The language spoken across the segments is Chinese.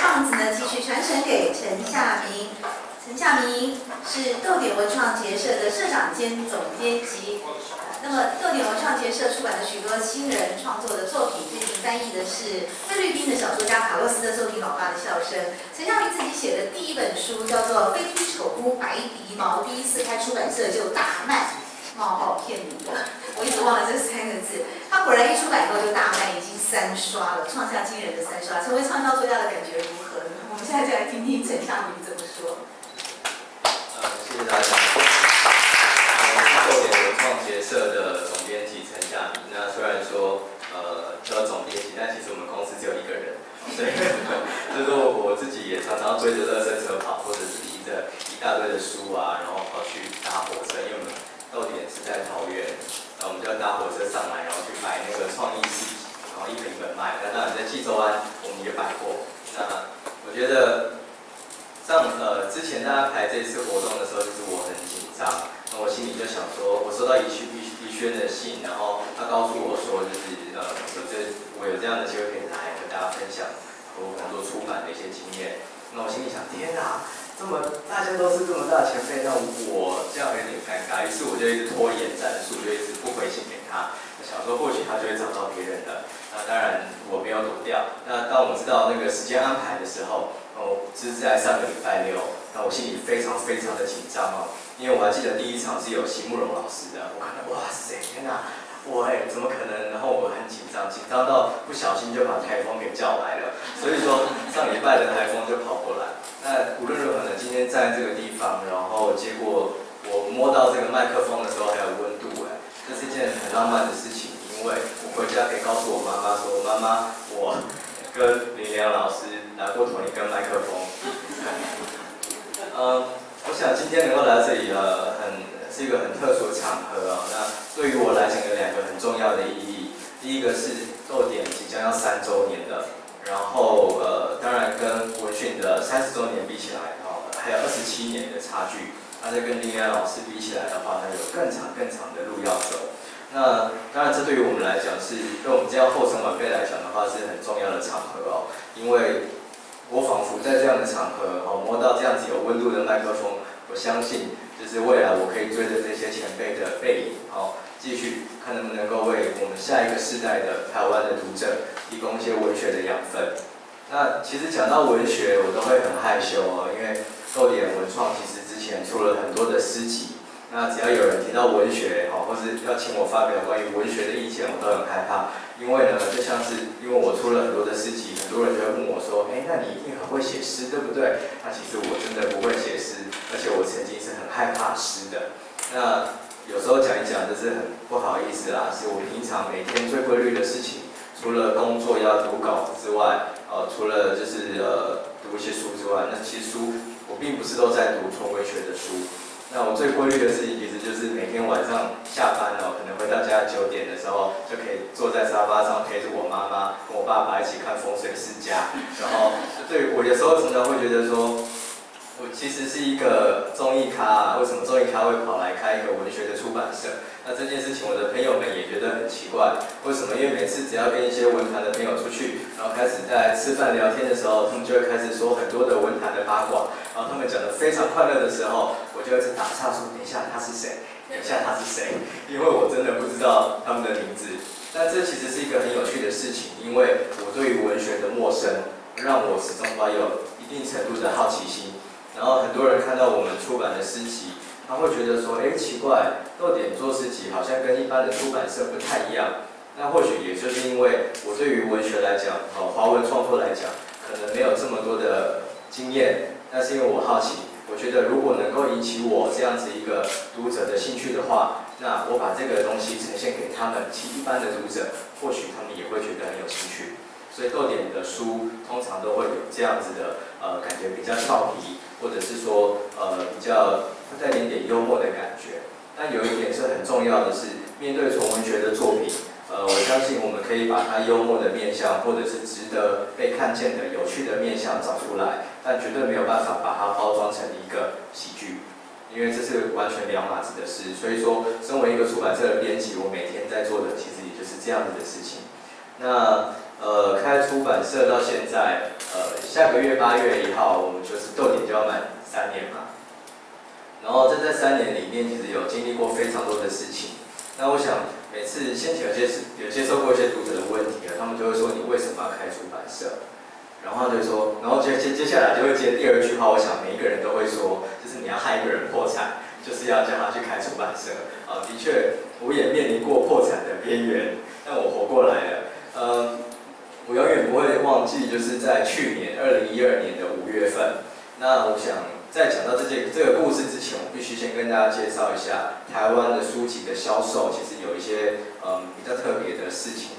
棒子呢，继续传承给陈夏明。陈夏明是逗点文创结社的社长兼总编辑。那么，逗点文创结社出版了许多新人创作的作品，最近翻译的是菲律宾的小说家卡洛斯的作品《老爸的笑声》。陈夏明自己写的第一本书叫做《飞踢丑姑白鼻毛》，第一次开出版社就大卖。冒号骗你的，我一直忘了这3个字。他果然一出版以后就大卖，已经3刷了，创下惊人的3刷。成为畅销作家的感觉如何呢？我们现在就来听听陈夏明怎么说。谢谢大家。我是逗点文创结社的总编辑陈夏明。那虽然说叫总编辑，但其实我们公司只有1个人，所以就是说我自己也常常追着垃圾车跑，或者是提着一大堆的书啊，然后跑去搭火车，因为我们逗点是在桃园，那我们就要搭火车上来，然后去摆那个创意市集，然后一本一本卖。那当然在济州湾我们也摆过。那我觉得之前大家排这次活动的时候，就是我很紧张，那我心里就想说，我收到宜轩的信，然后他告诉我说，就是我有这样的机会可以来跟大家分享我很多出版的一些经验。那我心里想，天哪！大家都是这么大的前辈，那我这样有点尴尬，于是我就一直拖延战术，就一直不回信给他，想说或许他就会找到别人的。那当然我没有躲掉。那当我知道那个时间安排的时候，是在上个礼拜6，那我心里非常非常的紧张哦，因为我还记得第一场是有席慕容老师的，我看到哇塞，天哪！怎么可能？然后我很紧张到不小心就把台风给叫来了。所以说上礼拜的台风就跑过来。那无论如何呢，今天站在这个地方，然后结果我摸到这个麦克风的时候还有温度，这是一件很浪漫的事情，因为我回家可以告诉我妈妈说，妈妈，我跟林良老师拿过同一根麦克风。我想今天能够来这里是一个很特殊的场合哦。那对于我来讲有2个很重要的意义。第一个是逗点即将要3周年了，然后当然跟文讯的30周年比起来，还有27年的差距。那再跟林良老师比起来的话，那有更长的路要走。那当然这对于我们来讲对我们这样后生晚辈来讲的话是很重要的场合哦，因为我仿佛在这样的场合摸到这样子有温度的麦克风，我相信就是未来我可以追着这些前辈的背影，继续看能不能够为我们下一个世代的台湾的读者提供一些文学的养分。那其实讲到文学，我都会很害羞哦，因为逗点文创其实之前出了很多的诗集，那只要有人提到文学或是要请我发表关于文学的意见，我都很害怕，因为呢，就像是因为我出了很多的诗集，很多人就会问我说，那你一定很会写诗，对不对？那其实我真的不会写诗，而且我曾经是很害怕诗的。那有时候讲一讲就是很不好意思啦，是我平常每天最规律的事情，除了工作要读稿子之外，除了就是读一些书之外，那其实书我并不是都在读纯文学的书。那我最规律的事情其实就是每天晚上下班可能回到家9点的时候，就可以坐在沙发上陪着我妈妈跟我爸爸一起看风水世家。然后对我有时候常常会觉得说，我其实是一个综艺咖为什么综艺咖会跑来开一个文学的出版社？那这件事情我的朋友们也觉得很奇怪，为什么？因为每次只要跟一些文坛的朋友出去，然后开始在吃饭聊天的时候，他们就会开始说很多的文坛的八卦，然后他们讲得非常快乐的时候，我就一直打岔说，等一下他是谁？等一下他是谁？因为我真的不知道他们的名字。但这其实是一个很有趣的事情，因为我对于文学的陌生，让我始终保有一定程度的好奇心。然后很多人看到我们出版的诗集，他会觉得说，奇怪，逗点做诗集好像跟一般的出版社不太一样。那或许也就是因为我对于文学来讲，华文创作来讲，可能没有这么多的经验，但是因为我好奇，我觉得如果能够引起我这样子一个读者的兴趣的话，那我把这个东西呈现给他们，一般的读者，或许他们也会觉得很有兴趣。所以逗点的书通常都会有这样子的感觉比较俏皮，或者是说比较带点幽默的感觉。但有一点是很重要的是，面对纯文学的作品，我相信我们可以把它幽默的面向，或者是值得被看见的有趣的面向找出来，但绝对没有办法把它包装成一个喜剧，因为这是完全两码子的事。所以说，身为一个出版社的编辑，我每天在做的其实也就是这样子的事情。那开版社到现在，下个月8月1号，我们就是逗点就要满3年嘛。然后在这3年里面，其实有经历过非常多的事情。那我想，每次先前有接受过一些读者的问题他们就会说你为什么要开出版社？然后他就说，然后接下来就会接第2句话，我想每一个人都会说，就是你要害一个人破产，就是要叫他去开出版社。的确，我也面临过破产的边缘，但我活过来了。我永远不会忘记，就是在去年2012年的5月份。那我想在讲到这个故事之前，我必须先跟大家介绍一下台湾的书籍的销售，其实有一些比较特别的事情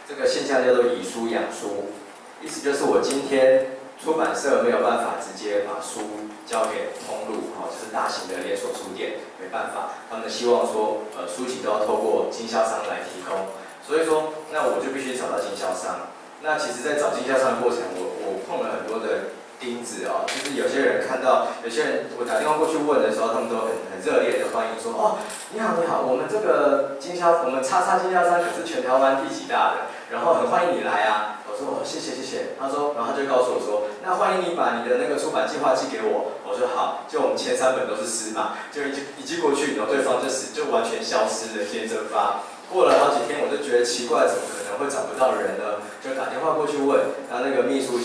这个现象叫做以书养书，意思就是我今天出版社没有办法直接把书交给通路就是大型的连锁书店，没办法，他们希望说书籍都要透过经销商来提供，所以说那我就必须找到经销商。那其实，在找经销商的过程，我碰了很多的钉子就是有些人看到，有些人我打电话过去问的时候，他们都很热烈的欢迎说，你好，我们这个我们叉叉经销商可是全台湾第几大的，然后很欢迎你来啊。我说谢谢。他说，然后他就告诉我说，那欢迎你把你的那个出版计划寄给我。我说好，就我们前3本都是诗嘛，就一寄过去，然后对方就完全消失了，接着发。过了好几天，我就觉得奇怪，怎么可能会找不到人呢？就打电话过去问，然后那个秘书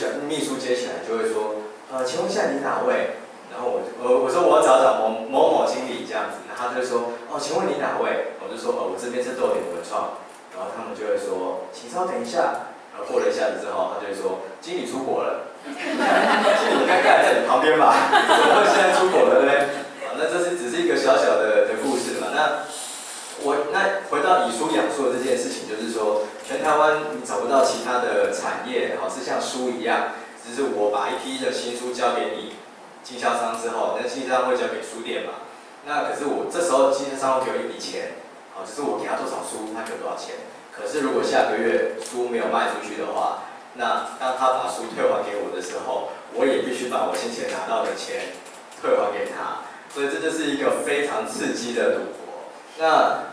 接起来就会说，请问一下你哪位？然后我说我要找某某经理这样子，然后他就会说，请问你哪位？我就说我这边是逗点文创，然后他们就会说，请稍等一下。然后过了一下子之后，他就会说，经理出国了。经理应该在你旁边吧？怎么会现在出国了呢？那这只是一个小小的故事嘛。那回到以书养书的这件事情，就是说，全台湾你找不到其他的产业是像书一样，只是我把一批的新书交给你经销商之后，那经销商会交给书店嘛。那可是我这时候经销商会给我一笔钱，就是我给他多少书，他给我多少钱。可是如果下个月书没有卖出去的话，那当他把书退还给我的时候，我也必须把我先前拿到的钱退还给他。所以这就是一个非常刺激的赌博。那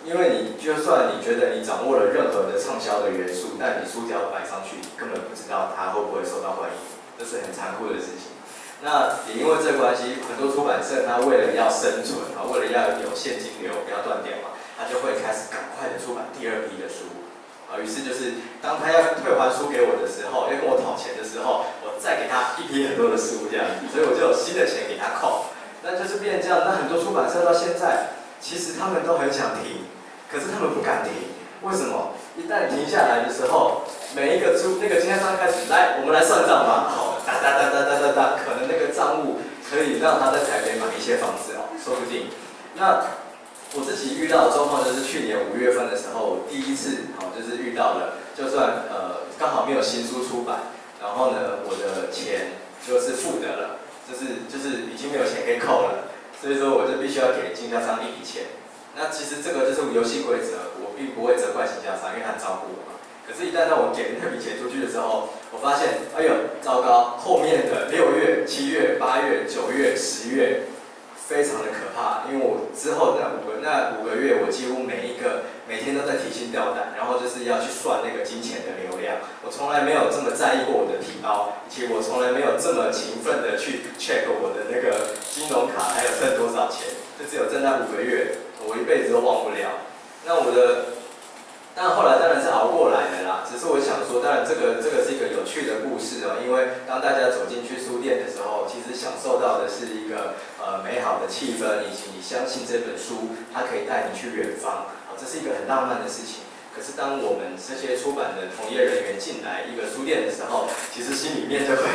因为你就算你觉得你掌握了任何的畅销的元素，但你书只要摆上去，你根本不知道它会不会受到欢迎，这是很残酷的事情。那也因为这关系，很多出版社它为了要生存为了要有现金流，不要断掉嘛，他就会开始赶快的出版第2批的书于是就是当他要退还书给我的时候，要跟我讨钱的时候，我再给他一批很多的书这样子，所以我就有新的钱给他扣。那就是变这样，那很多出版社到现在，其实他们都很想停，可是他们不敢停，为什么？一旦停下来的时候，每一个那个经销商开始来，我们来算账吧，哒，可能那个账务可以让他在台北买一些房子说不定。那我自己遇到的状况就是去年5月份的时候，我第一次就是遇到了，就算刚好没有新书出版，然后呢我的钱就是负的了，就是已经没有钱可以扣了，所以说我就必须要给经销商一笔钱。那其实这个就是游戏规则，我并不会责怪经销商，因为他照顾我嘛。可是，一旦让我给那笔钱出去的时候，我发现，哎呦，糟糕！后面的6月、7月、8月、9月、10月，非常的可怕。因为我之后那5个月，我几乎每天都在提心吊胆，然后就是要去算那个金钱的流量。我从来没有这么在意过我的提包，以及我从来没有这么勤奋的去 check 我的那个金融卡还有剩多少钱。就只有在那5个月，我一辈子都忘不了。那但后来当然是熬过来的啦。只是我想说，当然这个是一个有趣的故事因为当大家走进去书店的时候，其实享受到的是一个美好的气氛，以及你相信这本书它可以带你去远方这是一个很浪漫的事情。可是当我们这些出版的从业人员进来一个书店的时候，其实心里面就会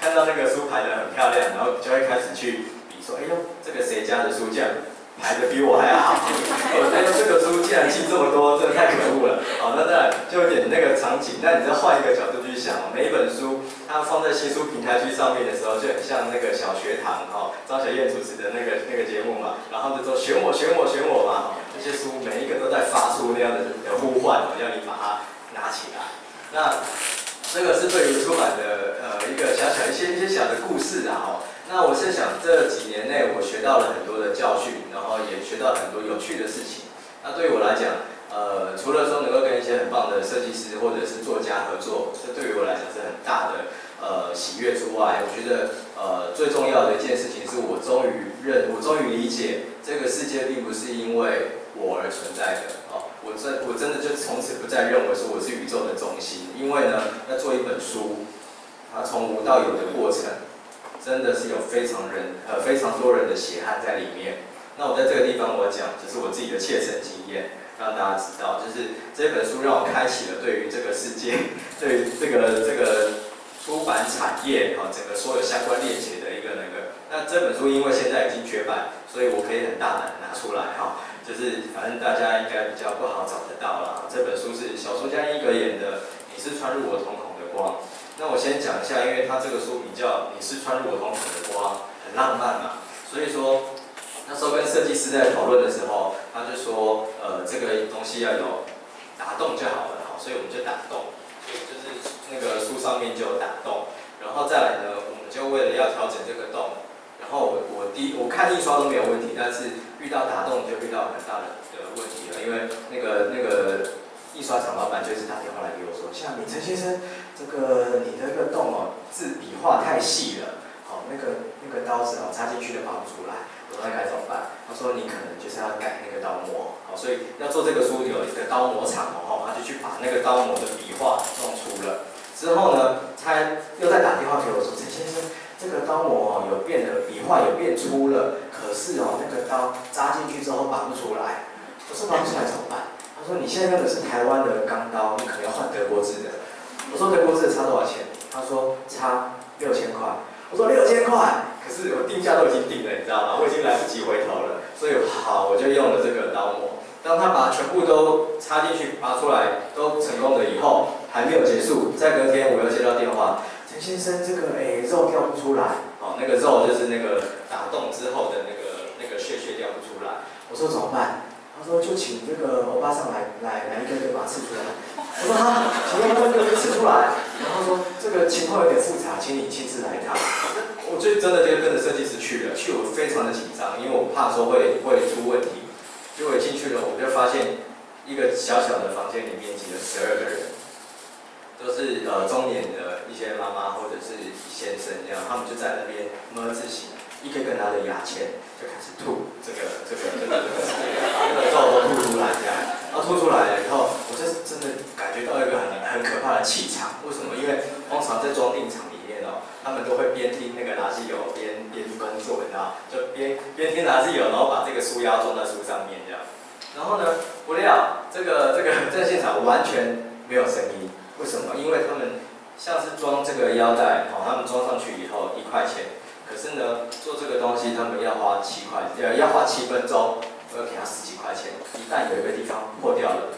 看到那个书排得很漂亮，然后就会开始去比说，哎呦，这个谁家的书架排得比我还好，哎呦，这个书竟然进这么多，真的太可恶了。那当然就有点那个场景，那你再换一个角度去想每一本书它放在新书平台区上面的时候，就很像那个小学堂张小燕主持的那个节目嘛，然后就说选我嘛，这些书每一个都在发出那样的呼唤要你把它拿起来。那这个是对于出版的一个一些小的故事那我是想这几年内我学到了很多的教训，然后也学到很多有趣的事情。那对于我来讲，除了说能够跟一些很棒的设计师或者是作家合作，这对于我来讲是很大的喜悦之外，我觉得最重要的一件事情是我终于理解这个世界并不是因为我而存在的哦，我真的就从此不再认为说我是宇宙的中心，因为呢要做一本书，它从无到有的过程，真的是有非常多人的血汗在里面。那我在这个地方我讲，就是我自己的切身经验，让大家知道，就是这本书让我开启了对于这个世界，对于这个出版产业整个所有相关链接的一个那个。那这本书因为现在已经绝版，所以我可以很大胆拿出来就是反正大家应该比较不好找得到啦。这本书是小说家一格演的《你是穿入我瞳孔的光》。那我先讲一下，因为他这个书比较《你是穿入我瞳孔的光》很浪漫嘛，所以说那时候跟设计师在讨论的时候，他就说这个东西要有打洞就好了，所以我们就打洞，所以就是那个书上面就有打洞，然后再来呢，我们就为了要调整这个洞。然后我看印刷都没有问题，但是遇到打洞就遇到很大的问题了，因为那个印刷厂老板就是打电话来给我说，像陈先生，这个你的这个洞字笔画太细了，那个刀子插进去就拔不出来，我说该怎么办？他说你可能就是要改那个刀模，所以要做这个书有一个刀模厂他就去把那个刀模的笔画弄出了，之后呢，他又再打电话给我说，陈先生。这个刀模有变得笔画有变粗了，可是那个刀扎进去之后拔不出来。我说拔不出来怎么办？他说你现在用的是台湾的钢刀，你可能要换德国制的。我说德国制的差多少钱？他说差6000块。我说6000块，可是我定价都已经定了，你知道吗？我已经来不及回头了，所以好，我就用了这个刀模。当他把全部都插进去拔出来，都成功了以后，还没有结束，在隔天我又接到电话。陈先生，这个肉掉不出来，那个肉就是那个打洞之后的那个屑掉不出来。我说怎么办？他说就请这个欧巴桑来一个把它刺出来。我说请欧巴桑一个刺出来。然后说这个情况有点复杂，请你亲自来一趟。我就真的就跟着设计师去了，我非常的紧张，因为我怕说会出问题。结果进去了，我就发现一个小小的房间里面挤了12个人。都是中年的一些妈妈或者是先生这样，他们就在那边么字形，一个个拿着牙签就开始吐，这个把那个肉都吐出来这样，然后吐出来了以后，我就真的感觉到一个很可怕的气场。为什么？因为通常在装订厂里面他们都会边听那个垃圾油边工作，你知道，就边听垃圾油，然后把这个书腰装在书上面这样。然后呢，不料这个在现场完全没有声音。为什么？因为他们像是装这个腰带，他们装上去以后1块钱，可是呢，做这个东西他们要花7分钟，我要给他10几块钱。一旦有一个地方破掉了，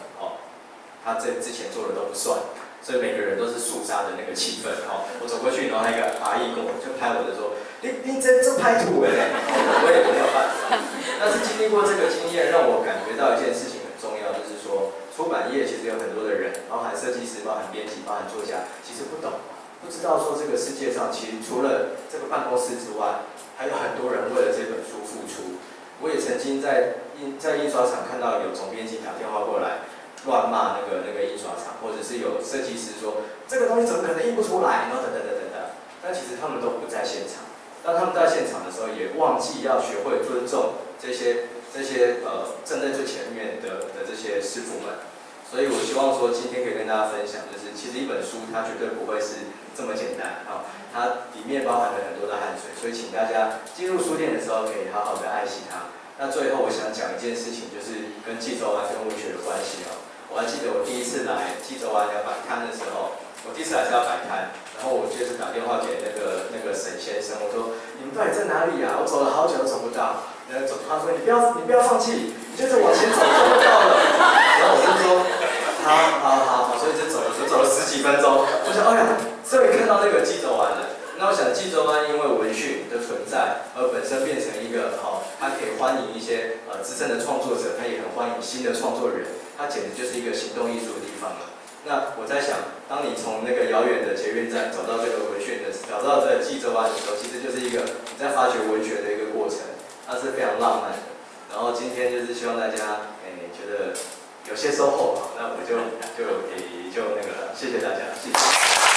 他这之前做的都不算，所以每个人都是肃杀的那个气氛。我走过去，然后那个阿姨跟我就拍我的说，你这拍土我也没有办法。但是经历过这个经验，让我感觉到一件事情很重要，就是说。出版业其实有很多的人，包含设计师、包含编辑、包含作家，其实不懂，不知道说这个世界上其实除了这个办公室之外，还有很多人为了这本书付出。我也曾经在印刷厂看到有总编辑打电话过来，乱骂那个印刷厂，或者是有设计师说这个东西怎么可能印不出来，然后等。但其实他们都不在现场。当他们在现场的时候，也忘记要学会尊重这些站在最前面的这些师傅们。所以我希望说今天可以跟大家分享，就是其实一本书它绝对不会是这么简单它里面包含了很多的汗水，所以请大家进入书店的时候可以好好的爱惜它。那最后我想讲一件事情，就是跟纪州湾跟文学的关系我还记得我第一次来纪州湾要摆摊的时候，我第一次来是要摆摊，然后我就是打电话给那个沈先生，我说你们到底在哪里啊？我走了好久都走不到。他说你不要放弃，你接着往前走就会到了。然后我就说好，所以就走了10几分钟。我想终于看到那个纪州湾了。那我想纪州湾因为文讯的存在，而本身变成一个它可以欢迎一些资深的创作者，它也很欢迎新的创作人，它简直就是一个行动艺术的地方了。那我在想，当你从那个遥远的捷运站走到这个文讯的，找到这个纪州湾的时候，其实就是一个你在发掘文学的一个过程。它是非常浪漫的，然后今天就是希望大家觉得有些收获，那我就那个了，谢谢大家，谢谢。